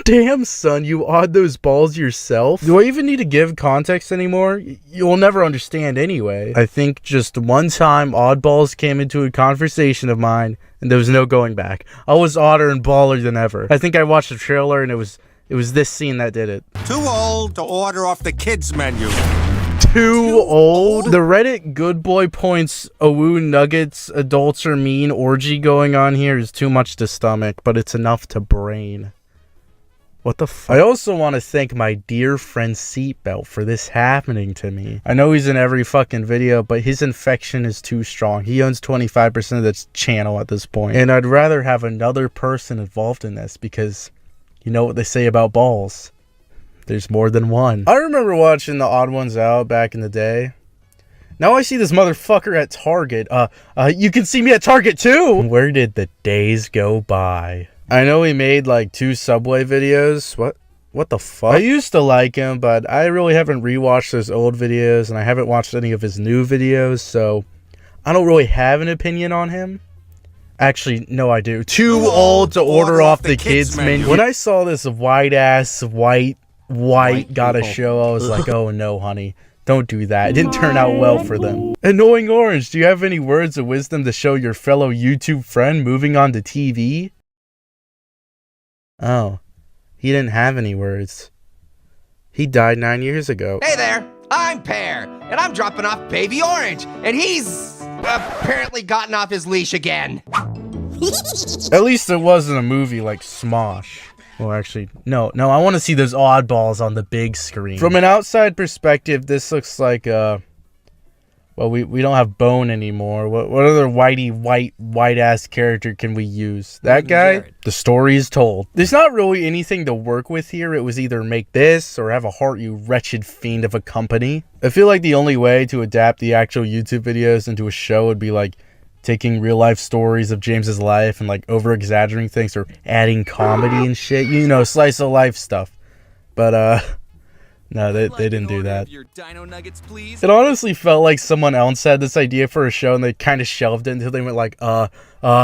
Damn, son, you odd those balls yourself? Do I even need to give context anymore? You'll never understand anyway. I think just one time Oddballs came into a conversation of mine, and there was no going back. I was odder and baller than ever. I think I watched the trailer, and it was this scene that did it. Too old to order off the kids menu. Too old? The Reddit good boy points Owu nuggets adults are mean orgy going on here is too much to stomach, but it's enough to brain. What the fuck? I also want to thank my dear friend Seatbelt for this happening to me. I know he's in every fucking video, but his infection is too strong. He owns 25% of this channel at this point. And I'd rather have another person involved in this because you know what they say about balls. There's more than one. I remember watching the Odd Ones Out back in the day. Now I see this motherfucker at Target. You can see me at Target too! Where did the days go by? I know he made like 2 Subway videos. What the fuck? I used to like him, but I really haven't rewatched those old videos, and I haven't watched any of his new videos, so I don't really have an opinion on him. Actually, no, I do. Too old to order off the kids menu. When I saw this white-ass, white gotta show, I was like, oh no, honey. Don't do that. It didn't turn out well for them. Annoying Orange, do you have any words of wisdom to show your fellow YouTube friend moving on to TV? Oh, he didn't have any words. He died 9 years ago. Hey there, I'm Pear, and I'm dropping off Baby Orange, and he's apparently gotten off his leash again. At least it wasn't a movie like Smosh. Well, actually, no, I want to see those oddballs on the big screen. From an outside perspective, this looks like, well, we don't have Bone anymore. What other white-ass character can we use? That guy? The story is told. There's not really anything to work with here. It was either make this or have a heart, you wretched fiend of a company. I feel like the only way to adapt the actual YouTube videos into a show would be like taking real-life stories of James's life and like over-exaggerating things or adding comedy and shit. You know, slice-of-life stuff. But, no, they didn't do that. It honestly felt like someone else had this idea for a show and they kind of shelved it until they went like, yeah!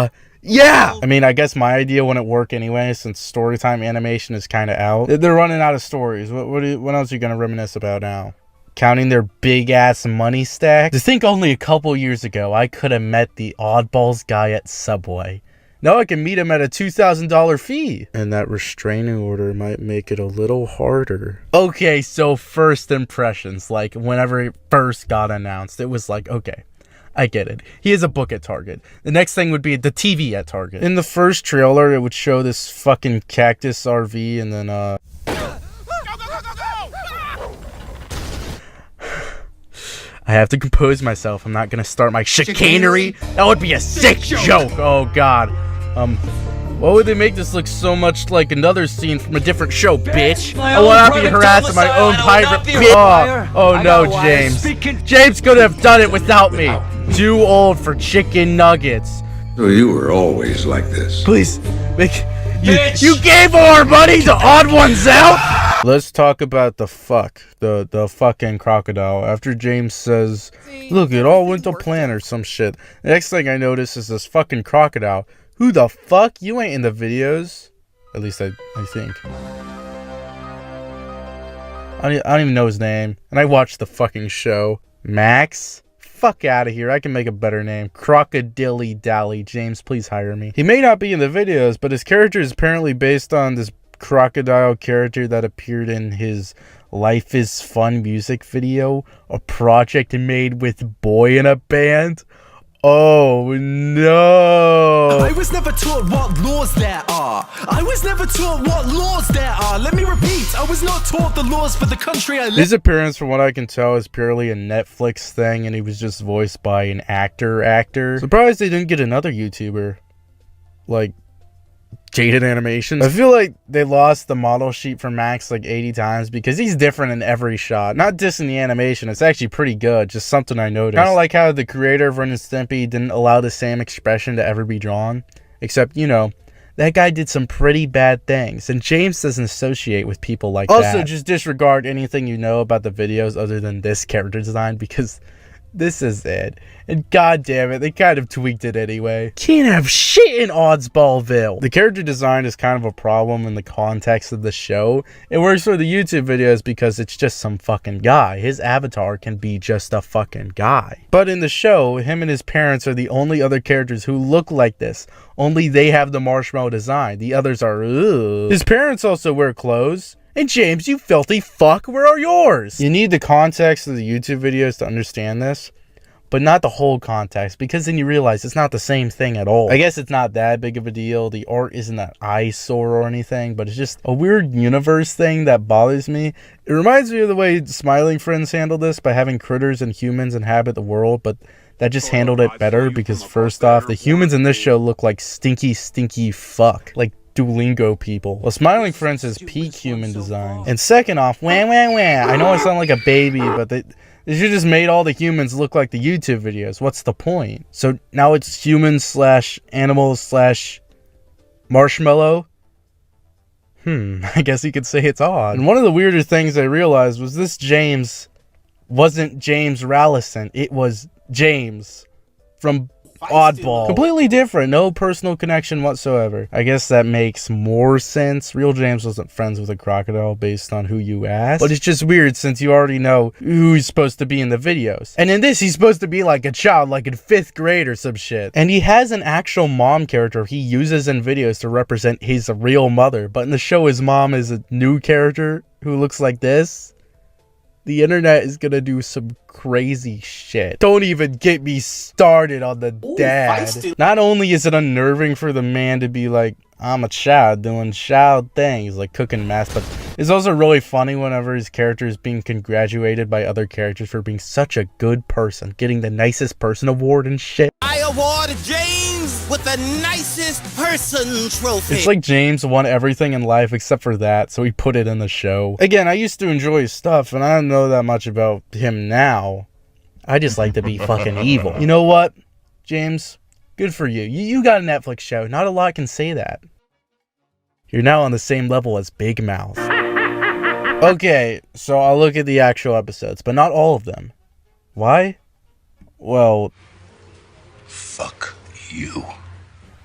I mean, I guess my idea wouldn't work anyway since storytime animation is kind of out. They're running out of stories. What else are you going to reminisce about now? Counting their big-ass money stack? To think only a couple years ago I could have met the Oddballs guy at Subway. Now I can meet him at a $2,000 fee. And that restraining order might make it a little harder. Okay, so first impressions. Like, whenever it first got announced, it was like, okay, I get it. He has a book at Target. The next thing would be the TV at Target. In the first trailer, it would show this fucking cactus RV and then, I have to compose myself. I'm not gonna start my chicanery. That would be a sick joke. Oh, God. Why would they make this look so much like another scene from a different show, bitch? I will not be harassed by my own pirate bitch. Oh no, James. James could have done it without me. Too old for chicken nuggets. So you were always like this. Please, you gave all our money to Odd Ones Out? Let's talk about the fucking crocodile. After James says, look, it all went to plan or some shit. The next thing I notice is this fucking crocodile. Who the fuck? You ain't in the videos. At least I think. I don't even know his name. And I watched the fucking show. Max? Fuck out of here. I can make a better name. Crocodilly Dally. James, please hire me. He may not be in the videos, but his character is apparently based on this crocodile character that appeared in his Life is Fun music video. A project made with Boy in a Band. Oh no! I was never taught what laws there are. I was never taught what laws there are. Let me repeat, I was not taught the laws for the country I live. His appearance, from what I can tell, is purely a Netflix thing, and he was just voiced by an actor. Surprised they didn't get another YouTuber. Like Jaded Animation. I feel like they lost the model sheet for Max like 80 times because he's different in every shot. Not dissing the animation, it's actually pretty good, just something I noticed. Kind of like how the creator of Ren and Stimpy didn't allow the same expression to ever be drawn. Except, you know, that guy did some pretty bad things, and James doesn't associate with people like that. Also, just disregard anything you know about the videos other than this character design because This is it. And god damn it, they kind of tweaked it anyway. Can't have shit in Oddsballville. The character design is kind of a problem in the context of the show. It works for the YouTube videos because it's just some fucking guy. His avatar can be just a fucking guy. But in the show, him and his parents are the only other characters who look like this. Only they have the marshmallow design. The others are, ugh. His parents also wear clothes. And James, you filthy fuck, where are yours? You need the context of the YouTube videos to understand this, but not the whole context, because then you realize it's not the same thing at all. I guess it's not that big of a deal. The art isn't an eyesore or anything, but it's just a weird universe thing that bothers me. It reminds me of the way Smiling Friends handled this by having critters and humans inhabit the world, but that just handled it better because first off, the humans in this show look like stinky fuck. Like Duolingo people. Well, Smiling Friends is peak human design. And second off, wah wah wah. I know I sound like a baby, but they should just made all the humans look like the YouTube videos. What's the point? So now it's humans / animals / marshmallow. I guess you could say it's odd. And one of the weirder things I realized was this James wasn't James Rallison. It was James from Oddball. Completely different. No personal connection whatsoever. I guess that makes more sense. Real James wasn't friends with a crocodile based on who you ask. But it's just weird since you already know who he's supposed to be in the videos. And in this, he's supposed to be like a child, like in 5th grade or some shit. And he has an actual mom character he uses in videos to represent his real mother. But in the show, his mom is a new character who looks like this. The internet is gonna do some crazy shit. Don't even get me started on the dad. Not only is it unnerving for the man to be like, I'm a child doing child things, like cooking mess, but it's also really funny whenever his character is being congratulated by other characters for being such a good person, getting the nicest person award and shit. I award James with the nicest person trophy. It's like James won everything in life except for that, so he put it in the show. Again, I used to enjoy his stuff, and I don't know that much about him now. I just like to be fucking evil. You know what, James? Good for you. You got a Netflix show. Not a lot can say that. You're now on the same level as Big Mouth. Okay, so I'll look at the actual episodes, but not all of them. Why? Well, Fuck you.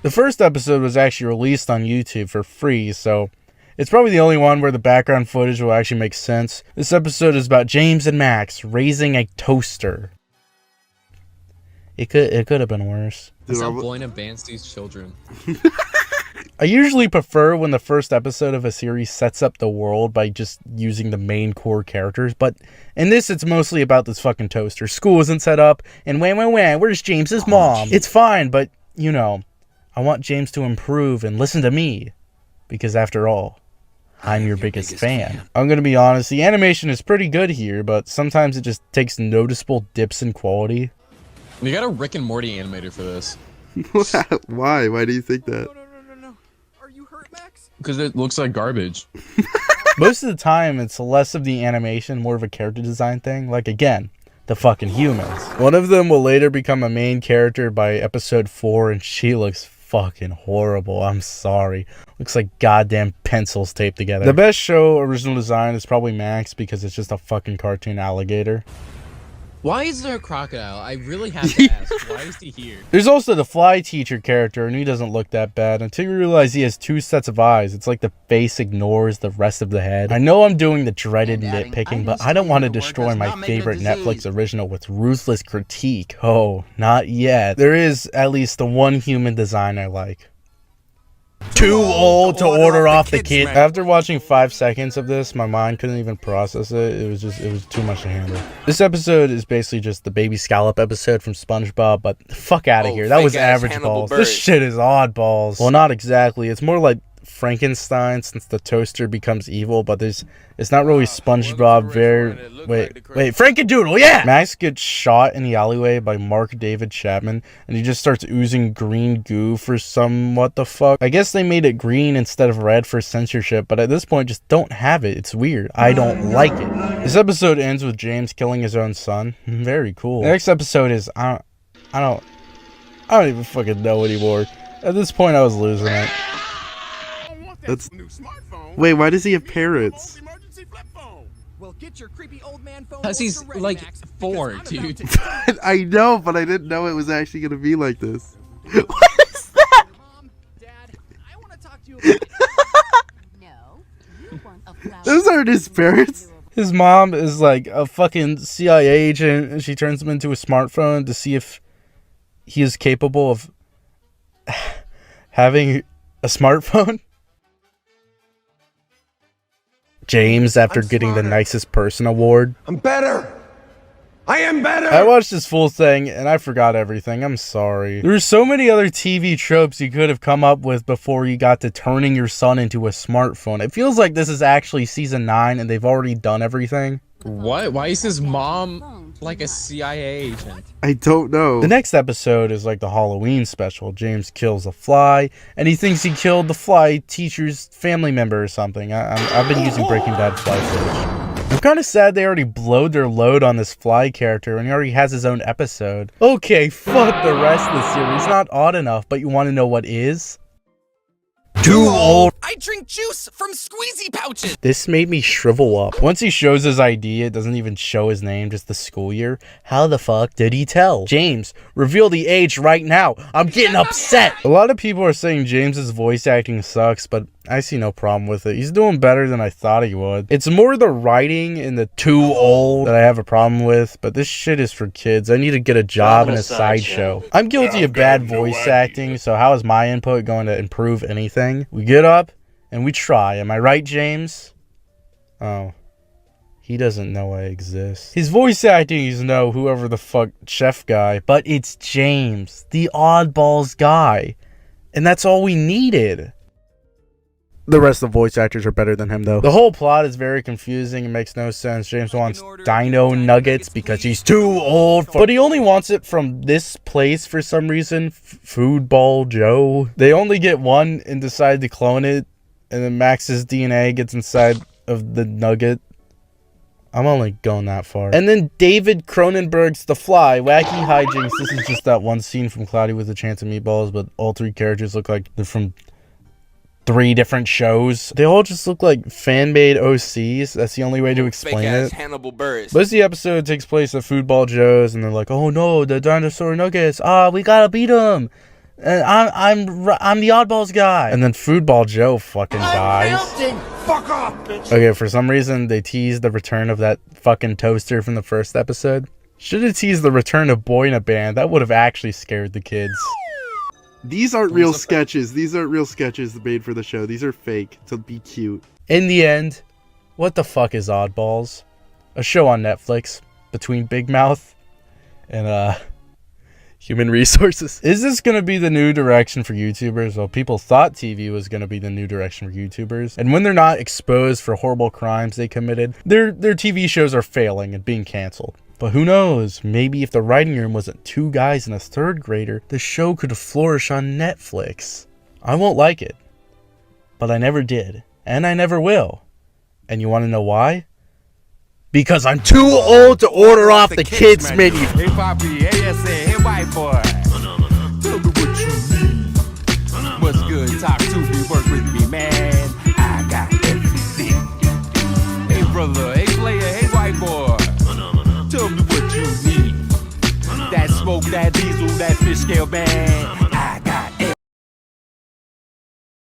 the first episode was actually released on YouTube for free, so it's probably the only one where the background footage will actually make sense. This episode is about James and Max raising a toaster. It could have been worse. Stop going to bans these children. I usually prefer when the first episode of a series sets up the world by just using the main core characters, but in this it's mostly about this fucking toaster. School isn't set up, and where's James's mom? It's fine, but, you know, I want James to improve and listen to me, because after all, I'm your biggest fan. I'm gonna be honest, the animation is pretty good here, but sometimes it just takes noticeable dips in quality. We got a Rick and Morty animator for this. Why? Why do you think that? No. Are you hurt, Max? Because it looks like garbage. Most of the time, it's less of the animation, more of a character design thing. Like, again, the fucking humans. One of them will later become a main character by episode 4, and she looks fucking horrible. I'm sorry. Looks like goddamn pencils taped together. The best show original design is probably Max, because it's just a fucking cartoon alligator. Why is there a crocodile? I really have to ask. Why is he here? There's also the fly teacher character, and he doesn't look that bad until you realize he has 2 sets of eyes. It's like the face ignores the rest of the head. I know I'm doing the dreaded nitpicking, but I don't want to destroy my favorite Netflix original with ruthless critique. Oh, not yet. There is at least the one human design I like. Too old to order off the kid. After watching 5 seconds of this, my mind couldn't even process it. It was too much to handle. This episode is basically just the baby scallop episode from SpongeBob, but fuck out of here. That was average balls. This shit is oddballs. Well, not exactly. It's more like Frankenstein since the toaster becomes evil, but it's not really SpongeBob. Wait, Frankendoodle, yeah! Max gets shot in the alleyway by Mark David Chapman, and he just starts oozing green goo for some what the fuck. I guess they made it green instead of red for censorship, but at this point, just don't have it. It's weird. I don't like it. This episode ends with James killing his own son. Very cool. The next episode is I don't even fucking know anymore. At this point, I was losing it. Wait, why does he have parrots? Well, Because he's like 4, dude. I know, but I didn't know it was actually gonna be like this. What is that? Those aren't his parents. His mom is like a fucking CIA agent, and she turns him into a smartphone to see if he is capable of having a smartphone. James, after getting the nicest person award. I'm better. I am better. I watched this full thing and I forgot everything. I'm sorry. There's so many other TV tropes you could have come up with before you got to turning your son into a smartphone. It feels like this is actually season 9 and they've already done everything. What? Why is his mom like a CIA agent? I don't know. The next episode is like the Halloween special. James kills a fly, and he thinks he killed the fly teacher's family member or something. I've been using Breaking Bad fly footage. I'm kind of sad they already blowed their load on this fly character, and he already has his own episode. Okay, fuck the rest of the series. Not odd enough, but you want to know what is? Too old. I drink juice from squeezy pouches. This made me shrivel up. Once he shows his ID, it doesn't even show his name, just the school year. How the fuck did he tell? James, reveal the age right now. I'm getting upset. A lot of people are saying James's voice acting sucks, but I see no problem with it. He's doing better than I thought he would. It's more the writing and the too old that I have a problem with, but this shit is for kids. I need to get a job in a sideshow. I'm guilty of bad voice acting, so how is my input going to improve anything? We get up and we try. Am I right, James? Oh. He doesn't know I exist. His voice acting is no whoever the fuck chef guy, but it's James, the Oddballs guy. And that's all we needed. The rest of the voice actors are better than him, though. The whole plot is very confusing and makes no sense. James wants dino nuggets because he's too old for, but he only wants it from this place for some reason. Foodball Joe. They only get one and decide to clone it, and then Max's DNA gets inside of the nugget. I'm only going that far. And then David Cronenberg's The Fly. Wacky hijinks. This is just that one scene from Cloudy with a Chance of Meatballs, but all 3 characters look like they're from 3 different shows. They all just look like fan-made OCs. That's the only way to explain it. Hannibal Buress. Most of the episode takes place at Foodball Joe's, and they're like, "Oh no, the dinosaur nuggets! We gotta beat them." And I'm the Oddballs guy. And then Foodball Joe fucking dies. Fuck off, bitch. Okay, for some reason they teased the return of that fucking toaster from the first episode. Should have teased the return of Boy in a Band. That would have actually scared the kids. These aren't real sketches. These aren't real sketches made for the show. These are fake to be cute. In the end, what the fuck is Oddballs? A show on Netflix between Big Mouth and Human Resources. Is this going to be the new direction for YouTubers? Well, people thought TV was going to be the new direction for YouTubers. And when they're not exposed for horrible crimes they committed, their TV shows are failing and being canceled. But who knows, maybe if the writing room wasn't 2 guys and a 3rd grader, the show could flourish on Netflix. I won't like it, but I never did, and I never will. And you want to know why? Because I'm too old to order off the kids menu. Hey, Poppy, hey, SA, hey, white boy. Tell me what you need. What's good? Talk to me, work with me, man. I got everything. Hey, brother, hey, player, hey, white boy. Tell me what you need. That smoke, that diesel, that fish scale, man.